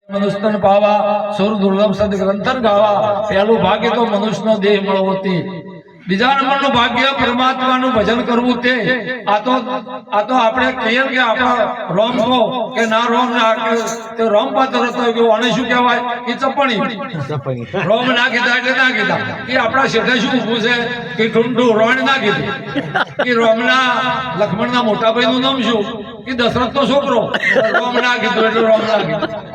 મનુષ્યને પાવા સુર દુર્લભ સદ ગ્રંથન ગાવા પહેલું ભાગ્ય તો મનુષ્યનો દેહ મળવો તે બીજા નંબરનું ભાગ્ય પરમાત્માનું ભજન કરવું તે આ તો આપણે કહીએ કે આપણા રોમ કહો કે ના રોમ ના કે રોમ પાત્ર હતો કે આને શું કહેવાય કે ચપણી રોમ ના કીધા એટલે ના કીધા કે આપણા શેઠે શું ઊભું છે કે ઢૂંઢું રોણ ના કીધું કે રોમના લક્ષ્મણના મોટા ભાઈનું નામ શું કે દશરથનો છોકરો રોમ ના કીધું એટલે રોમ ના કીધું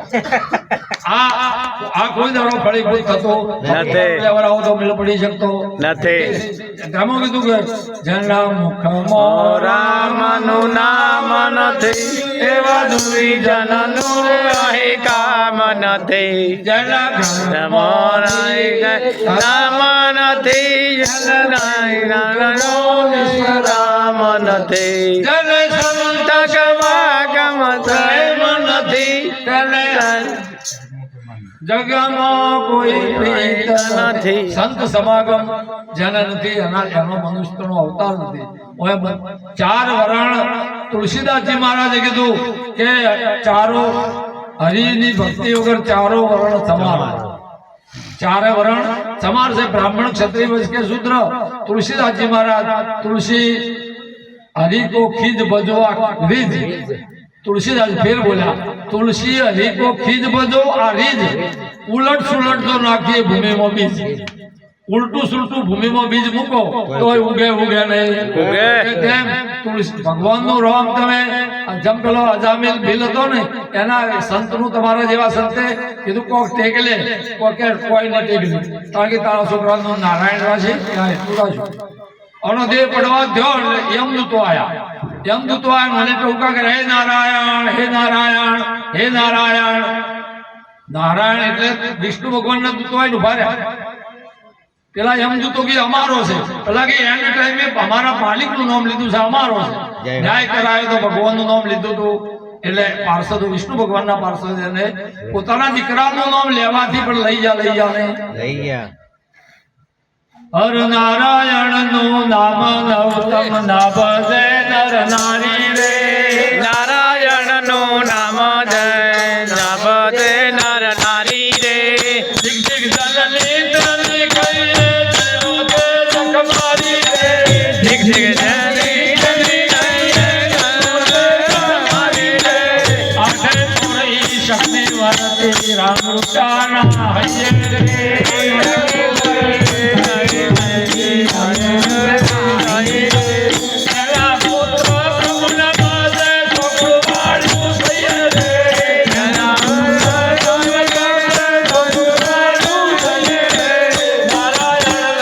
આ કોઈ દાડો ફળીભૂત થતો નથી લેવરાવો તો મેળ પડી શકતો નથી રામો કીધું કે જેના મુખમાં રામનું નામ નથી એવા દુર્જનનું રહે કામ નથી જેના ઘરમાં નામ નથી રામ નથી જન સંત સમાગમ પ્રેમ નથી જગમાં કોઈ પ્રીત નથી સંત સમાગમ જેના નથી એનો મનુષ્યનો અવતાર નથી ચાર વરણ તુલસીદાસજી મહારાજે કીધું કે ચારો હરિની ભક્તિ વગર ચારો વરણ સમાર ચારે વરણ સમાર છે બ્રાહ્મણ ક્ષત્રિય વૈશ્ય શૂદ્ર तुलसीदास महाराज तुलसी हरि को खींच बजो रिज तुलसीदास फिर बोला तुलसी हरि को खींच बजो आ रिज उलट सुलट तो नाखिए भूमि में बीज उल्टू सुलटू भूमि में बीज मूको तो उगे उगे नहीं उगे तेम तुलसी भगवान नु राम तमे जम पेलो अजामिल बिल હતો ને એના સંત નું તમારા જેવા સંતે કીધું કોક ટેકલે કોકે કોઈ ન ટેકલે કારણ કે તારા છોકરાનો નારાયણ રાશી ત્યાં એટલું રાશી અનો દેહ પડવા થયો એટલે યમદૂતો આયા મને ટોકા કરે હે નારાયણ હે નારાયણ હે નારાયણ નારાયણ એટલે વિષ્ણુ ભગવાનના દૂતો આઈને ઉભા રહ્યા પેલા યમદૂતો કે અમારો છે પેલા કે એના ટાઈમે અમારા માલિકનું નામ લીધું છે અમારો છે ન્યાય કરાયો તો ભગવાનનું નામ લીધું હતું એટલે પાર્ષદો વિષ્ણુ ભગવાનના પાર્ષદ એને પોતાના દીકરાનું નામ લેવાથી પણ લઈ જા લઈ ગયા હર નારાયણ નું નામ નવતમ ના ભજે નર નારી રે નારાયણ નું નામ જય ના ભજે નર નારી રે દિગ દિગ જનની તરની કઈ મારી રે દિગ દિગ જનની તરની મારી રે આઠે પૂરી શક્તિ વરતે રામ રૂપાના હૈયે રે